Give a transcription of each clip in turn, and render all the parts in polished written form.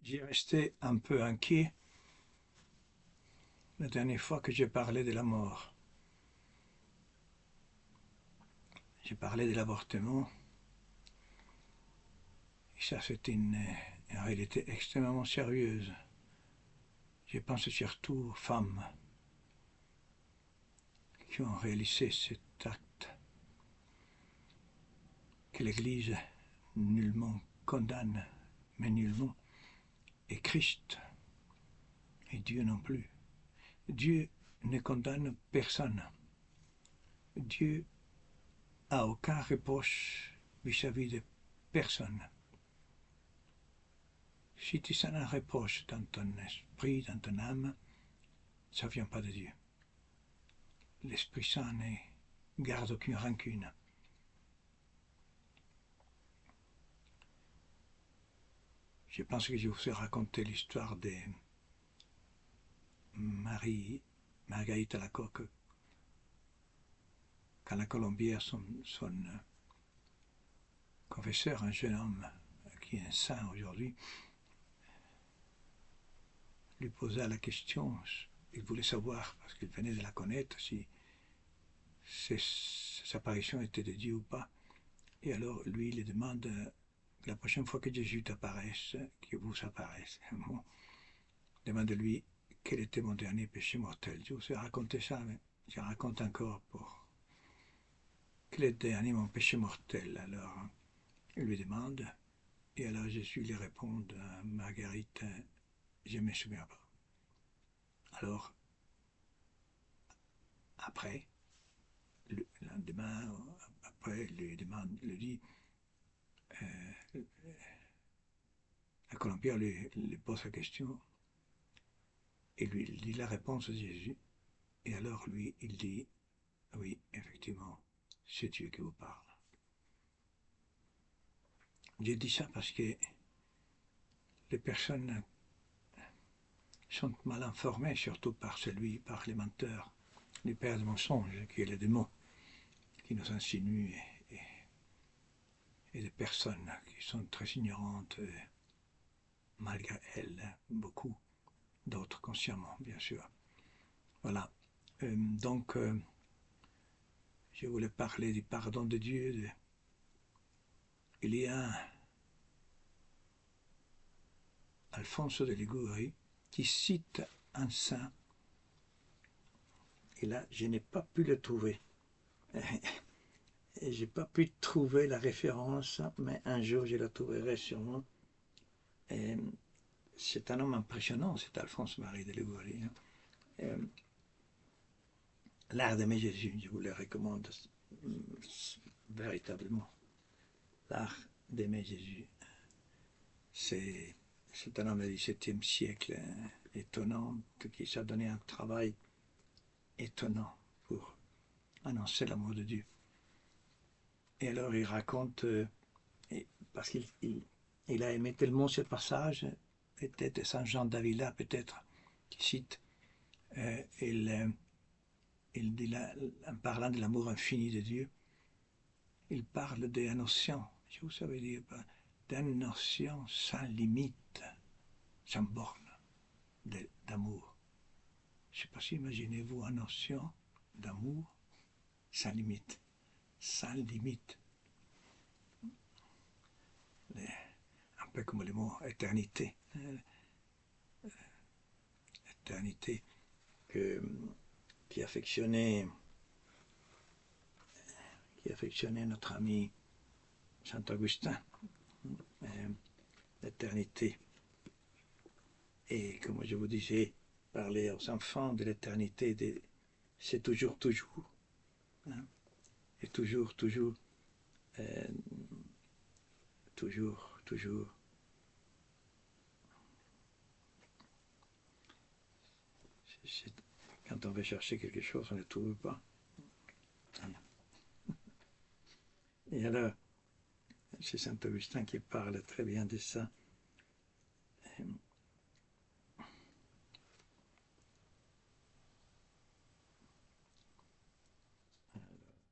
J'y restais un peu inquiet la dernière fois que j'ai parlé de la mort. J'ai parlé de l'avortement et ça c'était une réalité extrêmement sérieuse. Je pense surtout aux femmes qui ont réalisé cet acte que l'Église nullement condamne, mais nullement, et Christ, et Dieu non plus. Dieu ne condamne personne. Dieu n'a aucun reproche vis-à-vis de personne. Si tu sens un reproche dans ton esprit, dans ton âme, ça ne vient pas de Dieu. L'Esprit Saint ne garde aucune rancune. Je pense que je vous ai raconté l'histoire de Margarita Lacoque quand la Colombière, son confesseur, un jeune homme qui est un saint aujourd'hui, lui posa la question, il voulait savoir, parce qu'il venait de la connaître, si ses apparitions étaient de Dieu ou pas. Et alors lui, il lui demande, la prochaine fois que Jésus t'apparaisse, que vous apparaisse, bon, demande-lui quel était mon dernier péché mortel. Je vous ai raconté ça, mais je raconte encore pour quel est le dernier mon péché mortel. Alors, il lui demande, et alors Jésus lui répond, Marguerite, je ne me souviens pas. Alors, après, le lendemain, après, il lui dit, la Colombière lui pose la question, et lui il dit la réponse de Jésus, et alors lui, il dit, oui, effectivement, c'est Dieu qui vous parle. Je dis ça parce que les personnes sont mal informées, surtout par les menteurs, les pères de mensonges, qui est le démon, qui nous insinue, et des personnes qui sont très ignorantes, malgré elles, beaucoup, d'autres consciemment, bien sûr. Voilà. Donc, je voulais parler du pardon de Dieu. Il y a Alfonso de Liguori qui cite un saint, et là, je n'ai pas pu le trouver. Et je n'ai pas pu trouver la référence, mais un jour je la trouverai sûrement. Et c'est un homme impressionnant, cet Alphonse-Marie de Liguori. L'art d'aimer Jésus, je vous le recommande véritablement. L'art d'aimer Jésus. C'est un homme du XVIIe siècle étonnant, qui s'est donné un travail étonnant pour annoncer l'amour de Dieu. Et alors il raconte, parce qu'il a aimé tellement ce passage, peut-être Saint Jean d'Avila, peut-être, qui cite, il dit là, en parlant de l'amour infini de Dieu, il parle d'un océan, je vous savez dire, d'un océan sans limite, sans borne d'amour. Je ne sais pas si imaginez-vous un océan d'amour sans limite. Sans limite. Un peu comme le mot éternité. Éternité qui affectionnait notre ami Saint Augustin. L'éternité. Et comme je vous disais, parler aux enfants de l'éternité, c'est toujours, toujours. Hein, et toujours, toujours. Toujours, toujours. Quand on veut chercher quelque chose, on ne le trouve pas. Et alors, c'est Saint Augustin qui parle très bien de ça.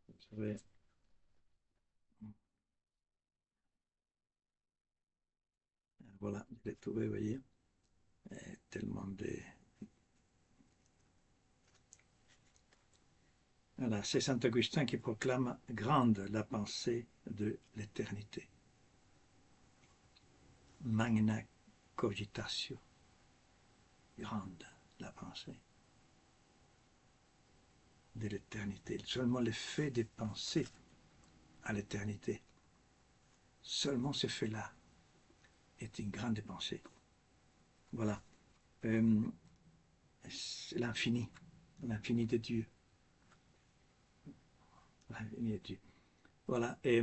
Vous savez, Voilà, je l'ai trouvé, vous voyez. Et tellement de... Voilà, c'est saint Augustin qui proclame grande la pensée de l'éternité. Magna cogitatio. Grande la pensée de l'éternité. Seulement le fait de penser à l'éternité, seulement ce fait-là est une grande pensée. Voilà. L'infini de Dieu. L'infini de Dieu. Voilà. Et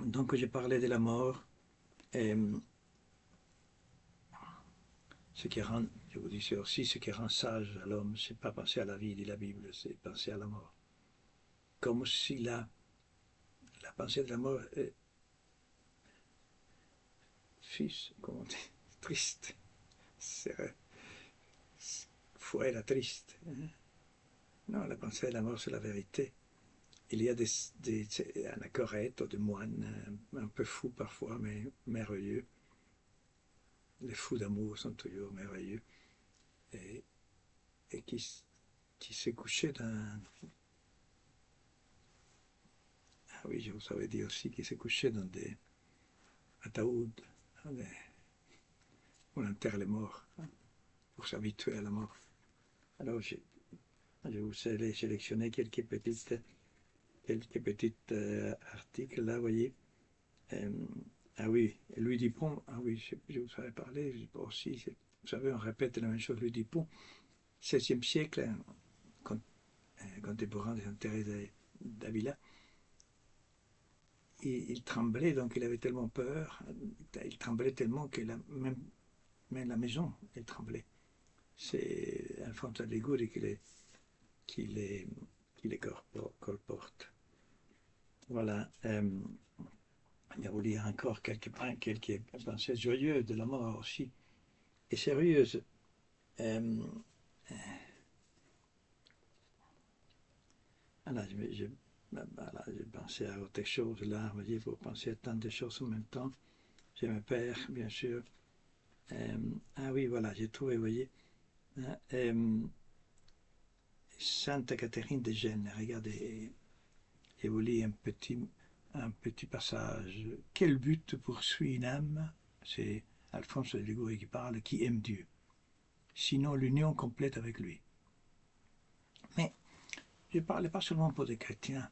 donc, j'ai parlé de la mort. Et ce qui rend, je vous dis aussi, ce qui rend sage à l'homme, c'est pas penser à la vie, dit la Bible, c'est penser à la mort. Comme si la pensée de la mort est, fils, comment on dit, triste. Fouet la triste. Hein? Non, la pensée de la mort, c'est la vérité. Il y a des anachorètes ou des moines un peu fous parfois, mais merveilleux. Les fous d'amour sont toujours merveilleux. Et qui s'est couché dans... Ah oui, je vous avais dit aussi qu'il s'est couché dans des ataouds, où on enterre les morts, hein, pour s'habituer à la mort. Alors, je vous ai sélectionné quelques petits articles là, vous voyez. Ah oui, Louis Dupont, ah oui, je vous avais parlé aussi, vous savez, on répète la même chose, Louis Dupont, 16e siècle, contemporain de Sainte Thérèse d'Avila, il tremblait, donc il avait tellement peur, il tremblait tellement que même la maison, elle tremblait. C'est Alphonse de Liguori qui les colporte. Voilà. Il y a vous lire encore quelques pensées joyeuses de la mort aussi, et sérieuses. Voilà, j'ai pensé à autre chose là, vous voyez, vous pensez à tant de choses en même temps. J'ai mon père, bien sûr. Ah oui, voilà, j'ai trouvé, vous voyez. Sainte Catherine de Gênes, regardez, et vous lisez un petit passage. Quel but poursuit une âme? C'est Alphonse de Liguori qui parle, qui aime Dieu. Sinon l'union complète avec lui. Mais je ne parle pas seulement pour des chrétiens.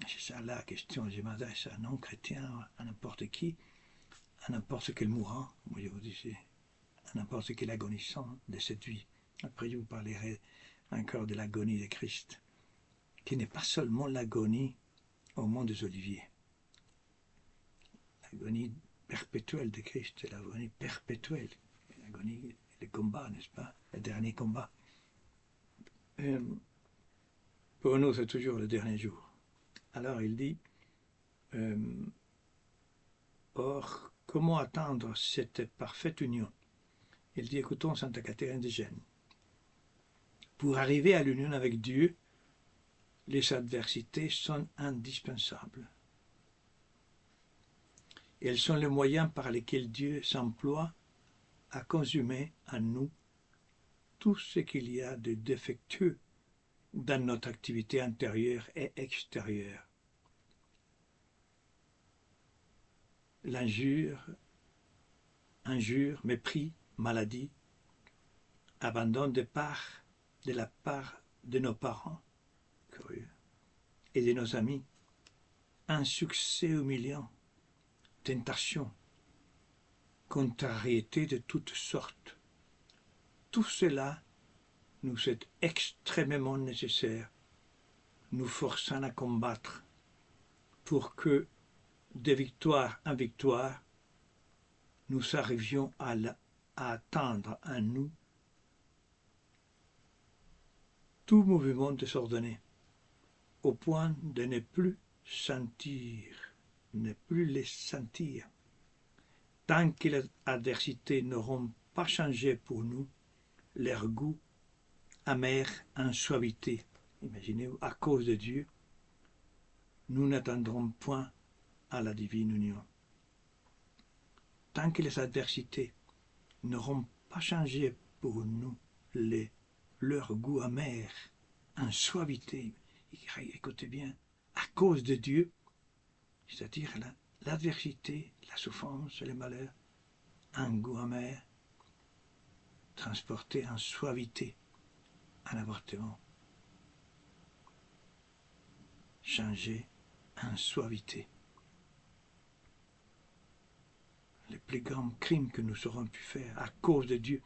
C'est ça la question. Je m'adresse à non-chrétiens, à n'importe qui, à n'importe quel mourant, moi je vous dis, à n'importe quel agonissant de cette vie. Après, je vous parlerai encore de l'agonie de Christ, qui n'est pas seulement l'agonie au mont des Oliviers. L'agonie perpétuelle de Christ, c'est l'agonie perpétuelle. L'agonie, le combat, n'est-ce pas? Le dernier combat. Pour nous, c'est toujours le dernier jour. Alors il dit, or, comment atteindre cette parfaite union? Il dit, écoutons Sainte Catherine de Gênes. Pour arriver à l'union avec Dieu, les adversités sont indispensables. Elles sont les moyens par lesquels Dieu s'emploie à consumer en nous tout ce qu'il y a de défectueux dans notre activité intérieure et extérieure. L'injure, mépris, maladie, abandon de la part de nos parents, curieux, et de nos amis, un succès humiliant, tentation, contrariété de toutes sortes. Tout cela nous est extrêmement nécessaire, nous forçant à combattre pour que, de victoire en victoire, nous arrivions à atteindre en nous tout mouvement désordonné, au point de ne plus les sentir, tant que les adversités n'auront pas changé pour nous leur goût amer en suavité. Imaginez-vous, à cause de Dieu, nous n'atteindrons point à la divine union. tant que les adversités n'auront pas changé pour nous leur goût amer en suavité, écoutez bien, à cause de Dieu, c'est-à-dire l'adversité, la souffrance, les malheurs, un goût amer, transporté en suavité, en avortement, changé en suavité. Les plus grands crimes que nous aurons pu faire à cause de Dieu,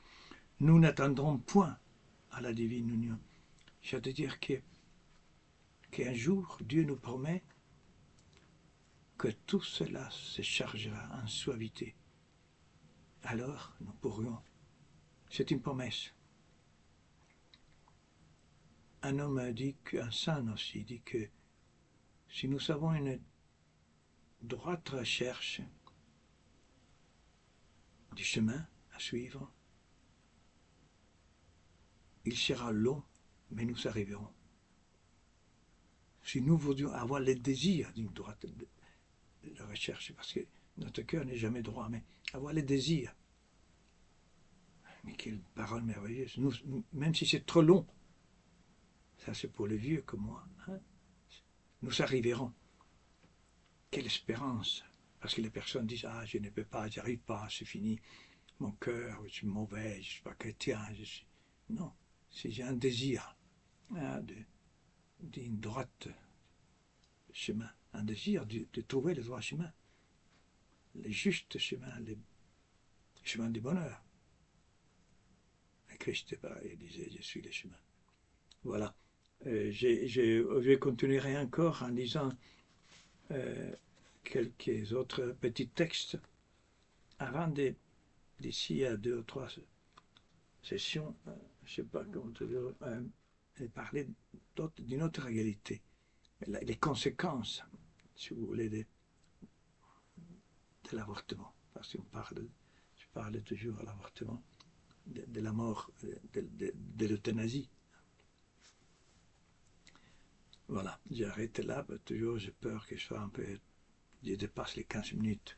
nous n'attendrons point à la divine union. C'est-à-dire qu'un jour, Dieu nous promet que tout cela se chargera en suavité. Alors, nous pourrions. C'est une promesse. Un homme a dit, un saint aussi, dit que si nous avons une droite recherche du chemin à suivre, il sera long, mais nous arriverons. Si nous voulions avoir le désir d'une droite de recherche, parce que notre cœur n'est jamais droit, mais avoir le désir. Mais quelle parole merveilleuse. Même si c'est trop long, ça c'est pour les vieux comme moi, hein? Nous arriverons. Quelle espérance. Parce que les personnes disent, ah, je ne peux pas, j'y arrive pas, c'est fini. Mon cœur, je suis mauvais, je ne suis pas chrétien. Non, si j'ai un désir hein, d'une droite chemin, un désir de trouver le droit chemin, le juste chemin, le chemin du bonheur. Christ il disait, je suis le chemin. Voilà. Je continuerai encore en lisant quelques autres petits textes avant d'ici à 2 ou 3 sessions, je ne sais pas comment te dire, parler d'une autre réalité. Les conséquences, si vous voulez, de l'avortement. Parce que je parle toujours de l'avortement, de la mort, de l'euthanasie. Voilà, j'arrête là, toujours j'ai peur que je sois un peu, je dépasse les 15 minutes.